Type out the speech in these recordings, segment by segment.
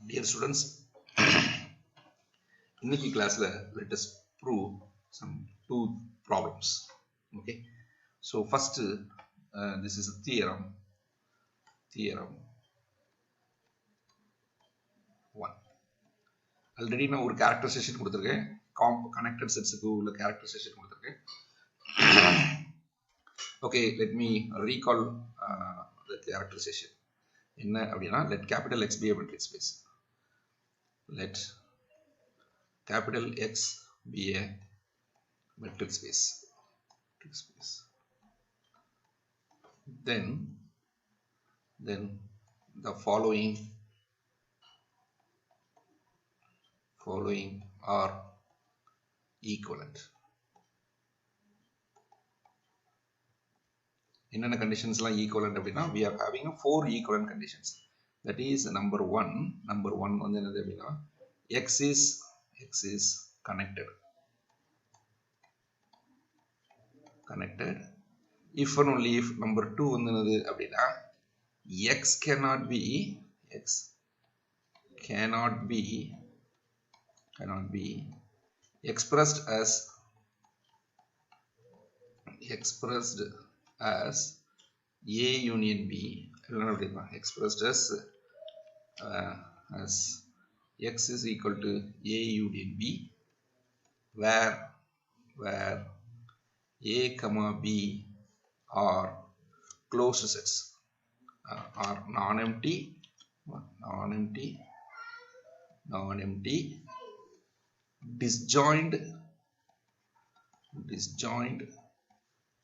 Dear students, இன்னைக்கு classல let us prove some two problems. Okay, so first this is a theorem 1. Already நான் ஒரு characterization கொடுத்திருக்கேன், connected setsக்கு உள்ள characterization கொடுத்திருக்கேன். Okay, let me recall the characterization. என்ன அப்படினா, let capital X be a metric space. Let capital X be a metric space. Then the following are equivalent. என்னென்ன கண்டிஷன்ஸ்லாம் equivalent அப்படின்னா, we are having 4 equivalent conditions. That is number 1 வந்து என்னது அப்படின்னா, x is connected if and only if. Number 2 வந்து என்னது அப்படின்னா, x cannot be expressed as A union B. Expressed as x is equal to A union B, where A comma B are closed sets, are non-empty disjoint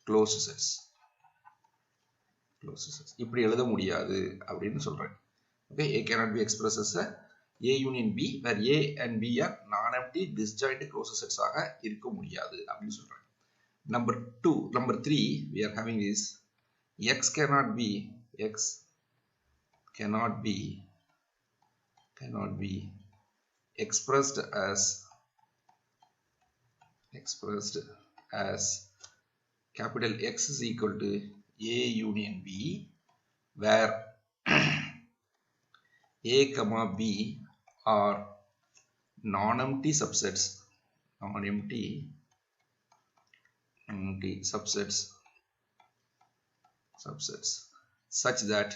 closed sets. இப்படி எழுத முடியாது அப்படின்னு சொல்றேன். Okay, A cannot be expressed as A union B, where A and B are non-empty disjoint closed sets ஆக இருக்க முடியாது அப்படின்னு சொல்றேன். Number 3 we are having is x cannot be expressed as capital X is equal to A union B, where A comma B are non-empty subsets such that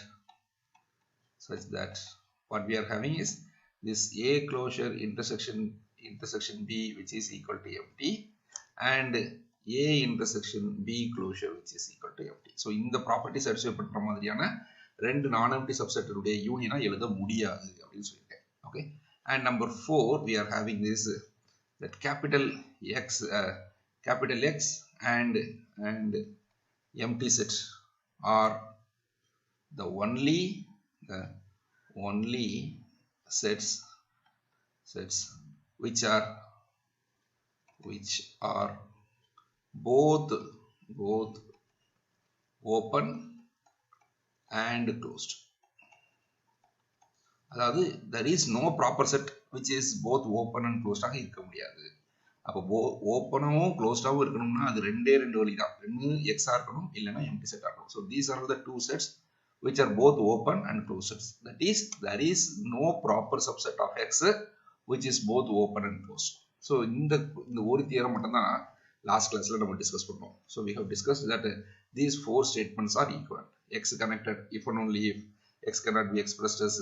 what we are having is this A closure intersection B, which is equal to empty, and A intersection B closure, which is equal to empty. So இந்த property satisfy பண்ற மாதிரியான ரெண்டு நான்-எம்ப்டி சப்செட்டுடைய யூனியனா எழுத முடியாது அப்படின்னு சொல்லிட்டேன். Okay, and number 4 we are having this that capital X and empty set are the only sets which are both open and closed. அதாவது there is no proper set which is both open and closed ஆக இருக்க முடியாது. அப்போ ஓப்பனாகவும் க்ளோஸ்டாகவும் இருக்கணும்னா அது ரெண்டு வழி தான். ரெண்டு எக்ஸா இருக்கணும், இல்லைன்னா எம்டி செட் ஆகணும். So these are the two sets which are both open and closed sets. That is, there is no proper subset of X which is both open and closed. So இந்த ஒரு theorem மட்டும் தான் last கிளாஸ்ல நம்ம discuss பண்ணோம். So we have discussed that these 4 statements are equivalent. X connected if and only if X cannot be expressed as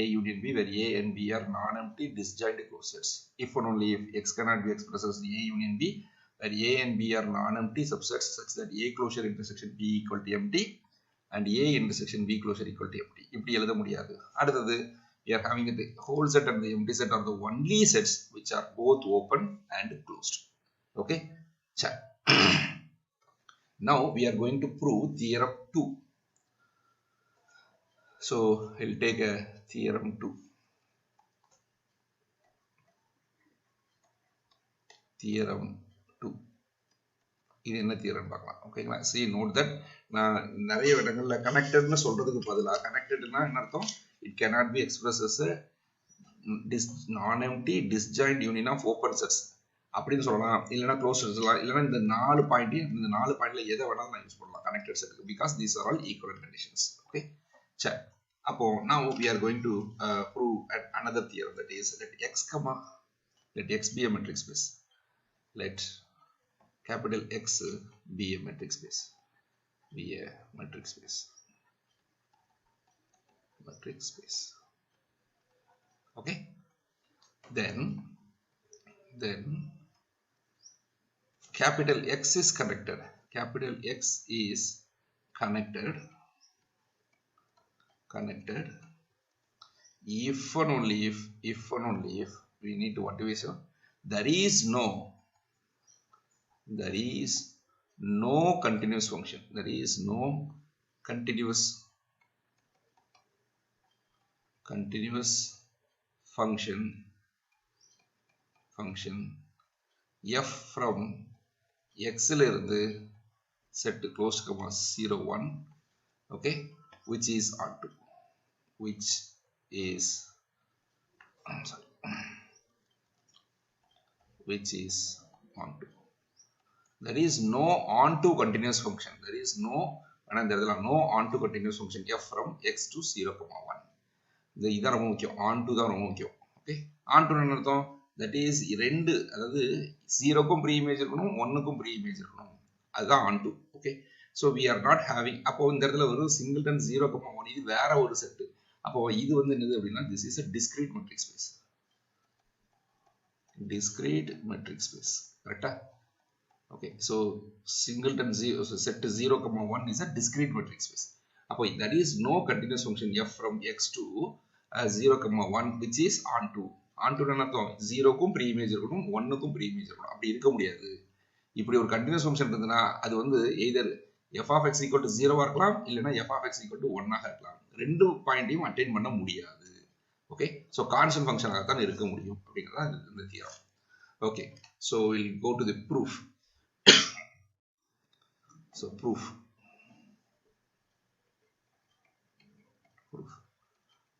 A union B, where A and B are non-empty disjoint closed sets. If and only if X cannot be expressed as A union B, where A and B are non-empty subsets such that A closure intersection B equal to empty and A intersection B closure equal to empty. இப்படி எழுத முடியாது. அடுத்தது we are having the whole set and the empty set are the only sets which are both open and closed. Okay, now we are going to prove theorem 2. So I'll take a theorem 2. இது என்ன theorem பார்க்கலாம். ஓகேங்களா, see note that நான் நிறைய இடங்கள்ல கனெக்டட்னு சொல்றதுக்கு பதிலா கனெக்டட்னா என்ன அர்த்தம், it cannot be expressed as a non-empty disjoint union of open sets அப்படின்னு சொல்லலாம், இல்லைன்னா க்ளோஸ் சொல்லலாம், இல்லைன்னா இந்த 4 பாயிண்ட்ல எதை வேணாலும் நான் யூஸ் பண்ணலாம் கனெக்டட் செட்டுக்கு, because these are all equivalent conditions. Okay, சரி, Now we are going to prove another theorem, that is let x be a metric space. Let capital X be a metric space. Be a metric space. Metric space. Okay. Then capital X is connected. Capital X is connected if and only if we need to, what do we say? There is no continuous function. There is no continuous function f from x ல இருந்து set closed comma 0 1, okay, which is onto there is no onto continuous function. There is no onto continuous function f from x to 0 comma 1. இதான் ரொம்ப முக்கியம். onto தான் ரொம்ப முக்கியம். Okay, onto என்ன அர்த்தம்? that is ரெண்டு, அதாவது 0க்கும் ப்ரீ இமேஜ் இருக்கணும், 1க்கும் ப்ரீ இமேஜ் இருக்கணும், அதுதான் onto. Okay, so we are not having, அப்போ இந்த இடத்துல ஒரு சிங்கிள்டன் 0, 1, இது வேற ஒரு செட். அப்போ இது வந்து என்னது அப்படின்னா this is a discrete metric space. கரெக்டா? okay, so singleton 0, so set 0, 1 is a discrete metric space. அப்போ that is no continuous function f from x to 0, 1 which is onto. onto என்ன அர்த்தம்? 0க்கும் ப்ரீ இமேஜ் இருக்கணும், 1க்கும் pre image இருக்கணும். அப்படி இருக்க முடியாது. இப்படி ஒரு continuous function இருந்ததுன்னா அது வந்து either f of x equal to 0 இருக்கலாம், இல்லைன்னா f of x equal to 1 ஆக இருக்கலாம். ரெண்டு பாயிண்டையும் அட்டைன் பண்ண முடியாது. ஓகே, ஸோ கான்ஸ்டன்ட் ஃபங்க்ஷனாக தான் இருக்க முடியும் அப்படிங்கிறதா இந்த theorem. Okay, so we'll go to the proof. so proof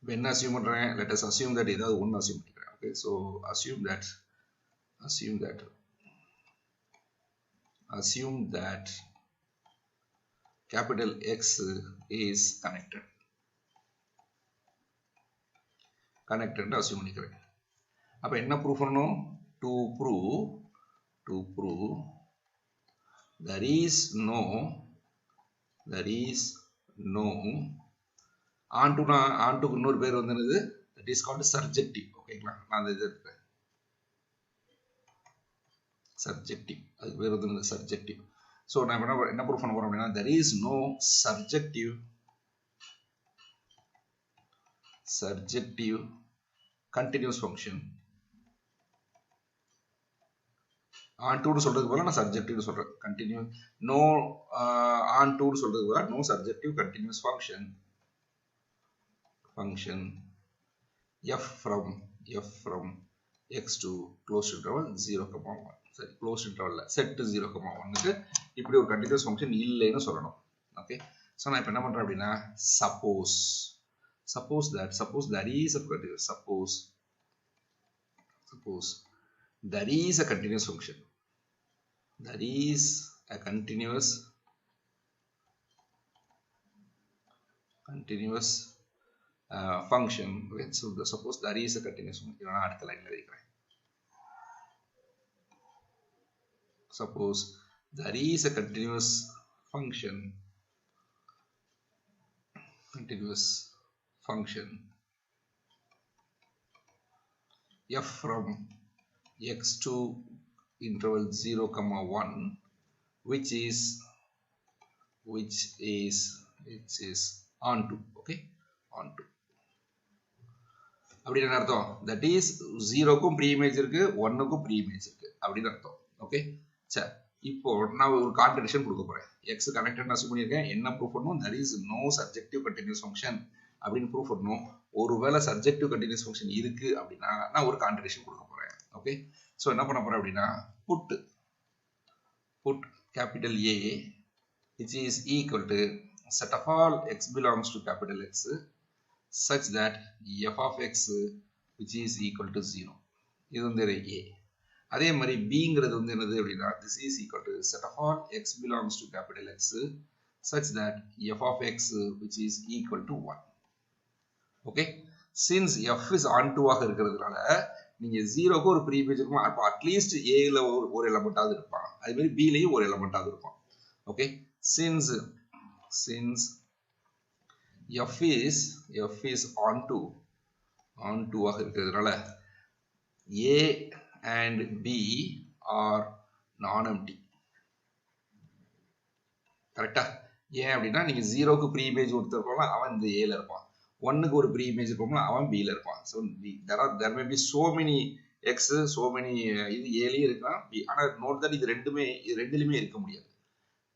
என்ன assume பண்றேன்? let us assume that ஏதாவது ஒன்று assume பண்ணிக்கிறேன். okay, so assume that capital X is connected assume பண்ணிக்கிறேன். அப்ப என்ன ப்ரூஃப் பண்ணணும்? to prove there is no onto இன்னொரு பேர் வந்து என்னது? that is called surjective. ஓகேங்களா, நான் இது எடுத்துறேன் surjective, அது பேர் வந்து surjective. so நான் என்ன ப்ரூஃப் பண்ண போறேன் அப்படின்னா there is no surjective continuous function. onto சொல்றதுக்கு பதிலா நான் surjective சொல்றேன். continuous no onto சொல்றதுக்கு பதிலா no surjective continuous function f from x to closed interval 0, 1. சரி, closed interval set 0, 1 க்கு இப்படி ஒரு continuous function இல்லைன்னு சொல்லணும். ஓகே, சோ நான் இப்போ என்ன பண்றேன் அப்படின்னா suppose there is a continuous there is a continuous function. There is a continuous function. Okay, so suppose there is a continuous function. நான் அடுத்த லைன்ல எழுதிக்கிறேன். suppose there is a continuous function f from x to interval 0, 1 which is onto. okay, onto அப்படி என்ன அர்த்தம்? that is 0க்கும் pre image இருக்கு, 1க்கும் pre image இருக்கு அப்படின்னு அர்த்தம். ஓகே, சரி, இப்போ நான் ஒரு கான்ட்ரடிக்ஷன் கொடுக்க போறேன். x கனெக்டட் அஸ்யூம் பண்ணியிருக்கேன். என்ன ப்ரூஃப் பண்ணணும்? there is no surjective continuous function அப்படின்னு ப்ரூஃப் பண்ணணும். ஒருவேளை சர்ஜெக்டிவ் கண்டினியூஸ் ஃபங்க்ஷன் இருக்கு அப்படின்னா நான் ஒரு கான்ட்ரடிக்ஷன் கொடுக்க போறேன். ஓகே, ஸோ என்ன பண்ண போறேன் அப்படின்னா put capital A which is equal to set of all x belongs to capital X such that f of x which is equal to 0. இது வந்து A. அதே மாதிரி Bங்கிறது வந்து என்னது அப்படின்னா this is equal to set of all x belongs to capital X such that f of x which is equal to 1. Okay since f is onto ஆக இருக்கிறதுனால நீங்க 0க்கு ஒரு ப்ரீ இமேஜ் இருக்கும் அப்ப அட்லீஸ்ட் a ல ஒரு எலிமெண்டாவது இருப்பான் அதே மாதிரி b லயும் ஒரு எலிமெண்டாவது இருக்கும் okay since f is onto ஆக இருக்கிறதுனால a and b are non-empty கரெக்டா ஏன் அப்படின்னா நீங்க 0க்கு ப்ரீ இமேஜ் கொடுத்திருக்கோம்ல அவன் இந்த a ல இருப்பான் 1க்கு ஒரு ப்ரீ இமேஜ் இருக்கோம்ல அவன் b ல இருப்பான் so there may be so many x so many இது a லயே இருக்கலாம் b ஆனா நோட் தட் இது ரெண்டுலயுமே இருக்க முடியாது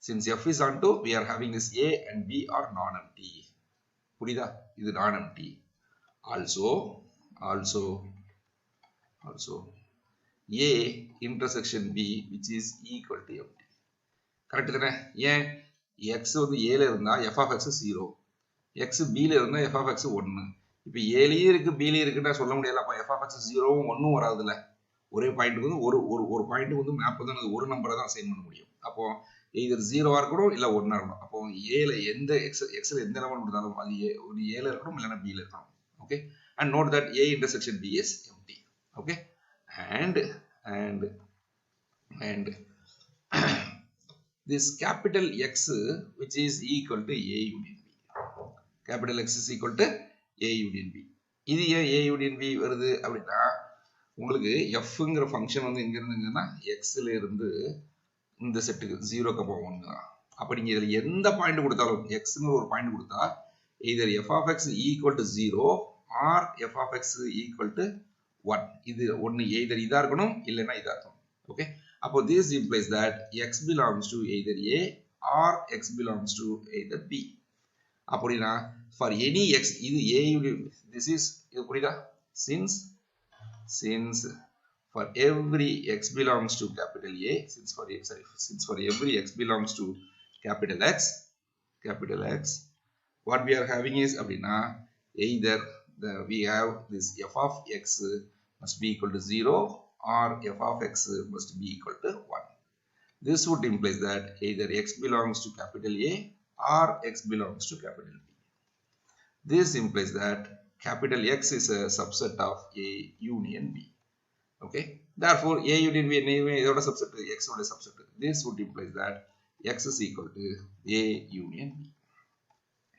since f is onto we are having this a and b are non-empty புரியுதா இது non-empty also a intersection b which is equal to empty correct தானே ஏன் x வந்து a ல இருந்தா f of x 0 x b ல இருந்தா f of x 1 இப்போ a லயே இருக்கு b லயே இருக்குன்னா சொல்ல முடியல அப்ப f of x 0 வும் 1 வராதுல ஒரே பாயிண்ட்க்கு வந்து ஒரு பாயிண்ட் வந்து மேப் வந்து ஒரு நம்பரை தான் அசைன் பண்ண முடியும் அப்போ either 0 ஆ இருக்கணும் இல்ல 1 ஆ இருக்கணும் அப்போ a ல எந்த x ல எந்த எலிமெண்ட் கொடுத்தாலும் அது a ல இருக்கணும் இல்லனா b ல இருக்கணும் okay and note that a intersection b is empty okay and this capital X which is equal to a union b capital X is equal to a union b இது ஏன் a union b வருது அப்படினா உங்களுக்கு fங்கற function வந்து எங்க இருந்துங்கன்னா x ல இருந்து இந்த செட்டுக்கு 0, 1 தான் அப்ப நீங்க இதுல எந்த பாயிண்ட் கொடுத்தாலும் xங்கற ஒரு பாயிண்ட் கொடுத்தா either f of x equal to 0 or f of x equal to 1 இது ஒன்னு either இதா இருக்கணும் இல்லனா இதா இருக்கணும் okay அப்போ this implies that x belongs to either a or x belongs to either b அப்படினா for any x இது a this is இது புரியுதா since for every x belongs to capital A since for every x belongs to capital X what we are having is அப்படினா either we have this f of x must be equal to 0 or f of x must be equal to 1 this would imply that either x belongs to capital A or x belongs to capital B this implies that capital X is a subset of A union B okay therefore A union B இதோட subset X ஓட subset this would imply that X is equal to A union B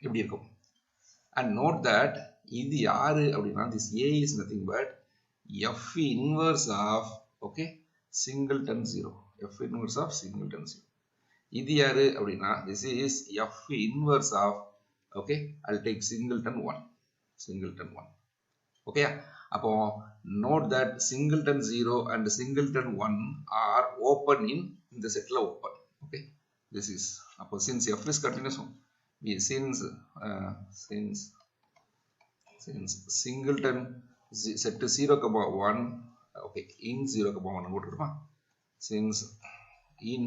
எப்படி இருக்கும் and note that இது யாரு அப்படினா this A is nothing but f inverse of okay singleton 0 f inverse of singleton 0 இது யாரு அப்படினா this is f inverse of okay I'll take singleton 1 okay அப்போ note that singleton 0 and singleton 1 are open in இந்த செட்ல open okay this is அப்போ since f is continuous since singleton set to 0, 1 okay in 0, 1 போட்டுருமா since in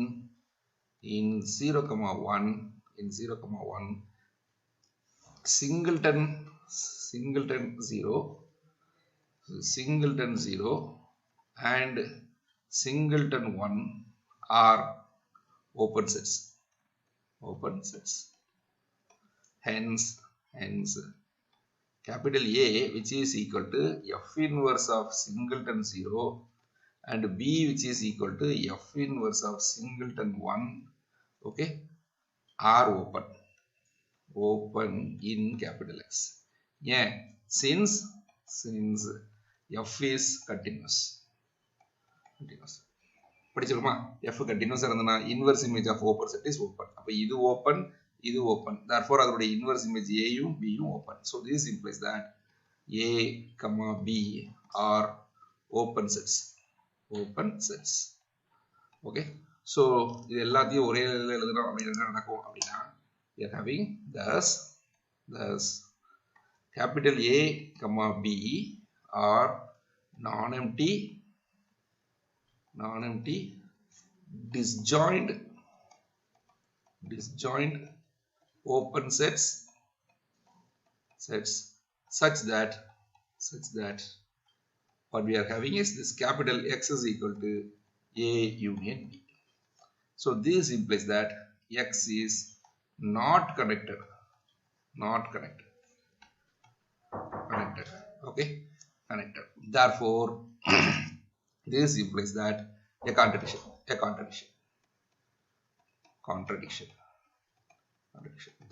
0, 1 singleton 0 and singleton 1 are open sets hence capital A which is equal to f inverse of singleton 0 and B which is equal to f inverse of singleton 1 okay are open in capital X yeah since f is continuous படிச்சிருமா f continuous இருந்தனா inverse image of open set is open அப்ப இது open therefore அதனுடைய inverse image A யும் B யும் open so this implies that A, B are open sets okay so இது எல்லாத்தையும் ஒரே லைன்ல எழுதணும் அப்படினா என்ன நடக்கும் அப்படினா we are having thus capital A, B are non-empty disjoint open sets such that what we are having is this capital X is equal to A union B so this implies that X is not connected Okay, connected. Therefore this implies that a contradiction, contradiction.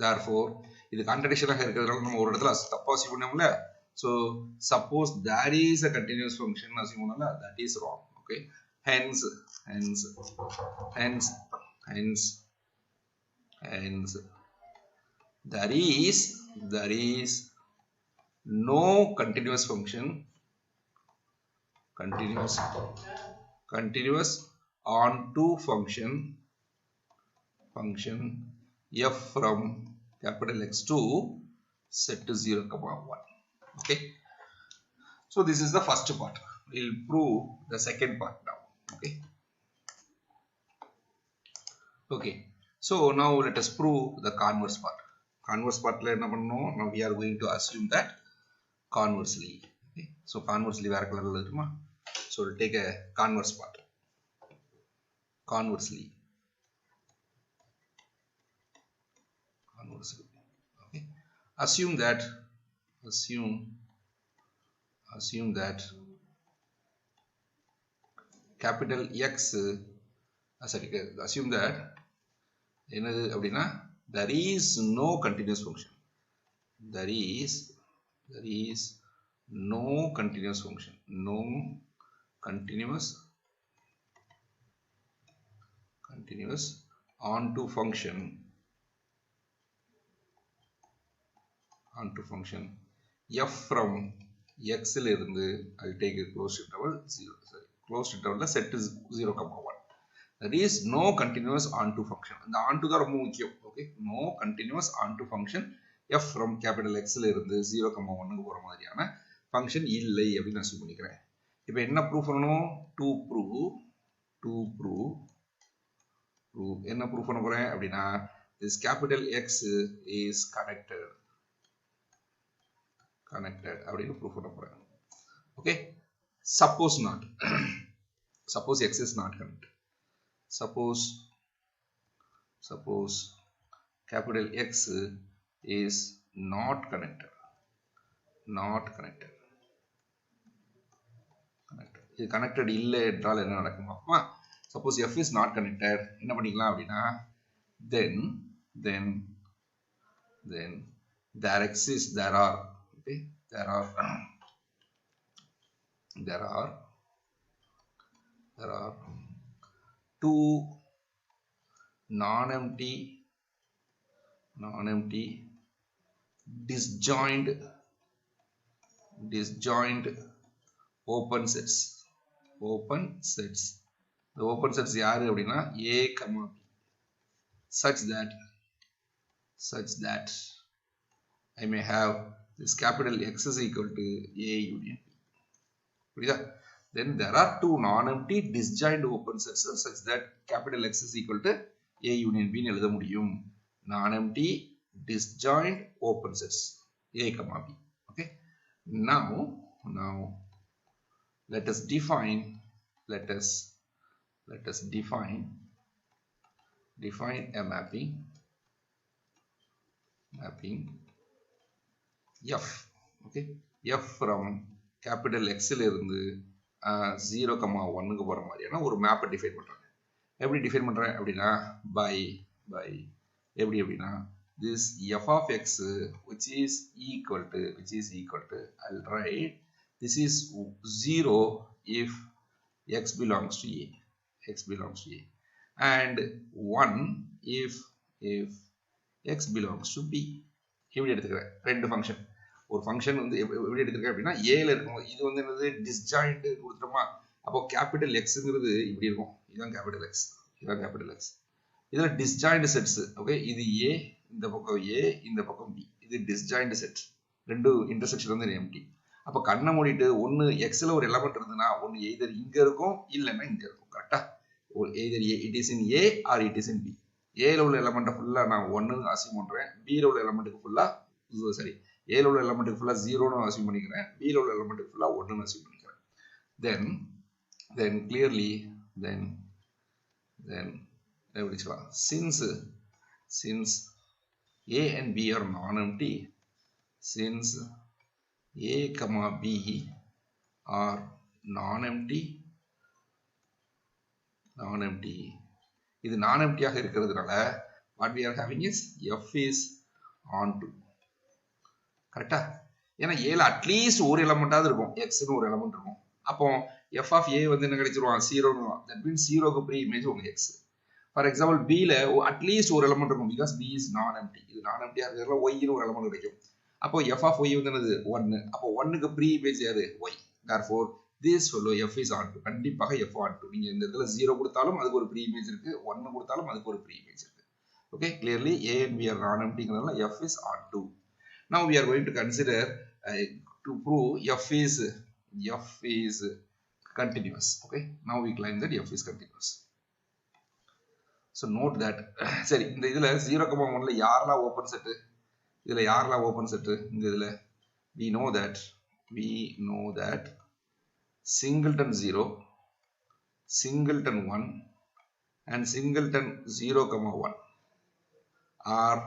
Therefore இது contradiction ஆக இருக்கிறதுனால நம்ம ஒரு இடத்துல தப்பா assume பண்ணோம்ல. So suppose there is a continuous function assume பண்ணோம்ல, that is wrong. Okay, hence there is no continuous function, continuous onto function f from capital X to set to 0, 1. Okay, so this is the first part. We'll prove the second part now. Okay, so now let us prove the converse part. Converse part la enna pannom, now we are going to assume that conversely. Okay, so conversely vera color la irukuma, so we'll take a converse part. Conversely, okay, assume that capital X, sorry, assume that என்னது அப்படினா there is no continuous function, there is no continuous function, no continuous onto function f from X ல இருந்து I'll take a closed interval 0, sorry, closed interval la set is 0, 1. That is no continuous onto function. The onto தான் ரொம்ப முக்கியம். Okay, no continuous onto function f from capital X ல இருந்து 0, 1 க்கு போற மாதிரியான function இல்லை அப்படி நான் அஸ்யூம் பண்ணிக்கிறேன். இப்போ என்ன ப்ரூஃப் பண்ணனும்? to prove என்ன ப்ரூஃப் பண்ண போறேன் அப்படினா this capital X is connected அப்படின்னு ப்ரூஃப் பண்ண போறேன். Okay, suppose not suppose X is not connected, suppose capital X is not connected. இது connected இல்லை என்றால் என்ன நடக்கும்? அப்பா suppose F is not connected, என்ன பண்ணிக்கலாம் அப்படின்னா then there are okay, there are two non-empty disjoint open sets. The open sets யாரு அப்படின்னா A, B, such that I may have this capital X is equal to A union B. புரியுதா? Then there are two non-empty disjoint open sets such that capital X is equal to A union B ன்னு எழுத முடியும். Non-empty disjoint open sets A, B. Okay. Now let us define a mapping F. Okay, F from capital X ல இருந்து 0, 1 க்கு போற மாதிரியான ஒரு மேப்பை டிஃபைன் பண்றேன். எப்படி டிஃபைன் பண்றேன் அப்படின்னா by எப்படி அப்படின்னா this f of x which is equal to I'll write this is 0 if x belongs to A and 1 if x belongs to B. எப்படி எடுத்துக்கிறேன்? ரெண்டு ஃபங்க்ஷன், ஒரு ஃபங்க்ஷன் வந்து எப்படி எடுத்துக்கிறேன் அப்படின்னா A ல இருக்கும். இது வந்து என்னது டிஸ்ஜாயிண்ட் கொடுத்துட்டோமா, அப்போ கேபிட்டல் எக்ஸ்ங்கிறது இப்படி இருக்கும். இதுதான் கேபிட்டல் எக்ஸ், இதுல டிஸ்ஜாயிண்ட் செட்ஸ். ஓகே, இது A, இந்த பக்கம் A, இந்த பக்கம் B. இது டிஸ்ஜாயிண்ட் செட், ரெண்டு இன்டர்செக்ஷன் வந்து எம்டி. அப்ப கண்ணை மூடிட்டு ஒன்னு எக்ஸ்ல ஒரு எலமெண்ட் இருந்ததுன்னா ஒன்னு எய்தர் இங்க இருக்கும் இல்லைன்னா இங்க இருக்கும். கரெக்டா? Either it is in A R it is in B. ஏல உள்ள எலமெண்ட் ஃபுல்லா நான் 1 ன்னு அஸ்யூம் பண்றேன், B ல உள்ள எலமெண்ட்க்கு ஃபுல்லா சரி A ல உள்ள எலமெண்ட்க்கு ஃபுல்லா 0 ன்னு அஸ்யூம் பண்ணிக்கிறேன், B ல உள்ள எலமெண்ட்க்கு ஃபுல்லா 1 ன்னு அஸ்யூம் பண்ணிக்கிறேன். then clearly then எப்படி சொல்லலாம், since A and B are non-empty, since A comma B are non-empty. இது non-empty ஆக இருக்கிறதுனால what we are having is f is onto. கரெக்டா? ஏன்னா ஏல அட்லீஸ்ட் ஒரு எலமெண்டாவது இருக்கும், எக்ஸ்னு ஒரு எலமெண்ட் இருக்கும். அப்போ f of a வந்து என்ன கிடைச்சிருவான், 0. தட் மீன்ஸ் 0க்கு ப்ரீ இமேஜ் உங்க எக்ஸ். ஃபார் எக்ஸாம்பிள் பில அட்லீஸ்ட் ஒரு எலமெண்ட் இருக்கும், பிகாஸ் பி இஸ் நான் எம்டி. இது நான் எம்டியா இருக்கிறதுல ஒய்னு ஒரு எலமெண்ட் கிடைக்கும். அப்போ f of y வந்து என்னது 1. அப்போ 1க்கு ப்ரீ இமேஜ் யாரு, y. therefore this fellow f is onto. கண்டிப்பாக f onto. நீங்க இந்த இடத்துல 0 கொடுத்தாலும் அதுக்கு ஒரு ப்ரீ இமேஜ் இருக்கு, 1 கொடுத்தாலும் அதுக்கு ஒரு ப்ரீ இமேஜ் இருக்கு. Okay, clearly a and b are non emptyங்கிறதுனால f is onto. Now we are going to consider to prove f is continuous. Okay, now we claim that f is continuous. So note that சரி, இந்த இதுல 0,1ல யாரெல்லாம் open set, இதுல யாரெல்லாம் open set, இந்த இதுல we know that singleton 0, singleton 1 and singleton 0,1 are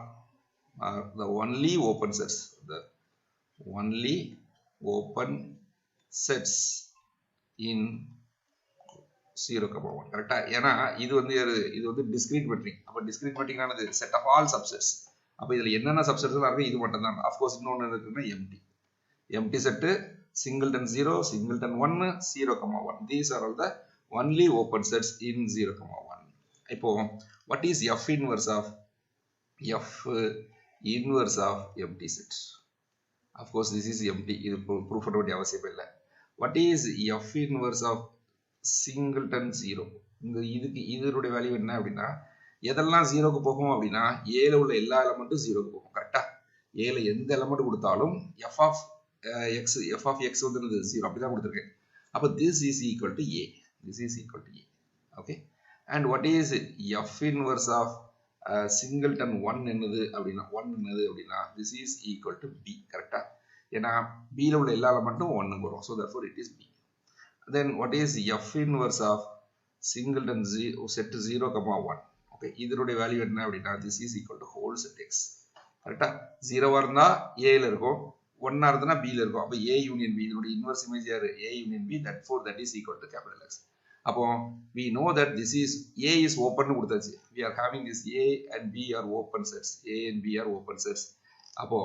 the only open sets, the only open sets in 0,1. கரெக்டா? ஏன்னா இது வந்து discrete metric. அப்ப discrete metric ஆனது set of all subsets. அப்ப இதுல என்னென்ன subsets எல்லாம் இருக்கு, இது மட்டும் தான். of course இன்னொன்னு இருக்குன்னா empty set, singleton 0, singleton 1, 0,1. these are all the only open sets in 0,1. இப்போ what is f inverse of empty set? of course this is empty. இது proof பண்ண வேண்டிய அவசியம் இல்லை. what is f inverse of singleton 0? இதனுடைய value என்ன அப்படின்னா, எதெல்லாம் 0க்கு போகும் அப்படின்னா ஏல உள்ள எல்லா எலமெண்ட்டும் 0க்கு போகும். கரெக்டா? ஏல எந்த எலமெண்ட் கொடுத்தாலும் f of x வந்து 0 அப்படிதான் கொடுத்திருக்கேன். அப்ப this is equal to a. Okay, and what is f inverse of singleton 1 என்னது அப்படின்னா this is equal to b. கரெக்டா? ஏன்னா b ல உள்ள எல்லா எலமெண்ட்டும் 1 வரும். so therefore it is b. then what is f inverse of singleton set 0,1? okay, இதனுடைய value என்ன அப்படின்னா this is equal to whole set x. கரெக்டா? 0 இருந்தா a ல இருக்கும், 1 இருந்தா b ல இருக்கும். அப்ப a union b, இதனுடைய இன்வெர்ஸ் இமேஜ் யாரு, a union b. therefore that is equal to capital X. அப்போ we know that this is a is open னு கொடுத்தாச்சு. we are having this a and b are open sets. அப்போ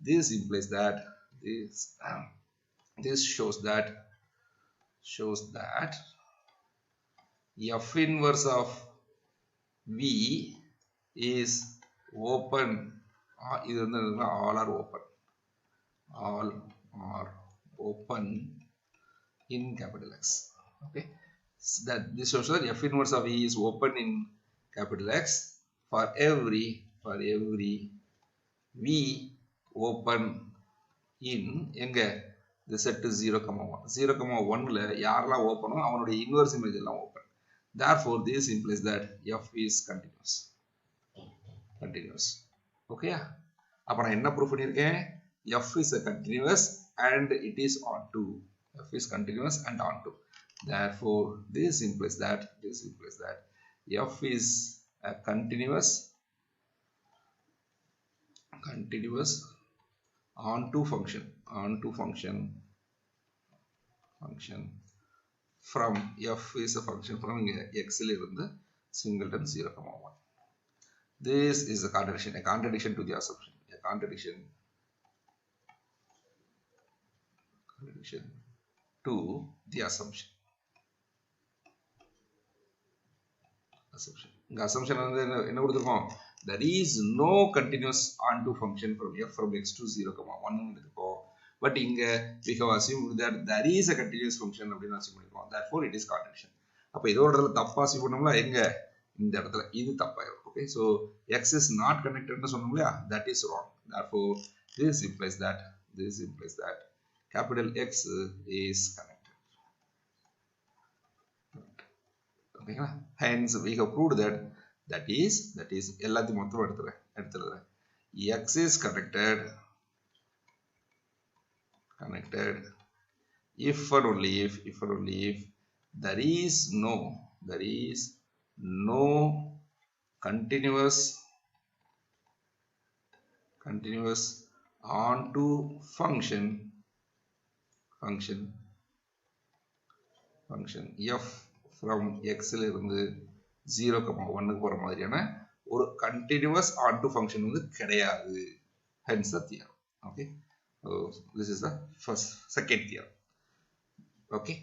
this implies that this shows that f inverse of v is open. இது வந்து all are open in capital X. okay, so that this shows that f inverse of v is open in capital X for every v open in எங்க the set 0,1 ல யாரெல்லாம் ஓபனோ அவனுடைய inverse image எல்லாம் open. therefore this implies that f is continuous. okay, அப்ப நான் என்ன proof பண்ணிருக்கேன், f is a continuous and it is onto. f is continuous and onto. therefore this implies that f is a continuous onto function from f is a function from x ல இருந்து singleton 0,1. this is a contradiction to the assumption. contradiction to the assumption. இந்த assumption வந்து என்ன கொடுத்திருக்கோம், there is no continuous onto function from f from x to 0,1 னு எடுத்துக்கோ. But இங்க we have assumed that there is a continuous function அப்படினு assume பண்ணிருக்கோம். therefore it is contradiction. அப்ப இதோட இடத்துல தப்பா அஸ்யூம் பண்ணோம்ல, எங்க இந்த இடத்துல இது தப்பாயிரும். okay, so x is not connected னு சொன்னோம்லையா, that is wrong. therefore this implies that capital X is connected. okay, hence we have proved that is எல்லாத்தையும் மொத்தம் எடுத்துறேன். x is connected if and only if there is no continuous onto function function f from x ல இருந்து 0, 1 க்கு போற மாதிரியான ஒரு continuous onto function வந்து கிடையாது. Hence the theorem. Okay. So this is the second theorem. Okay.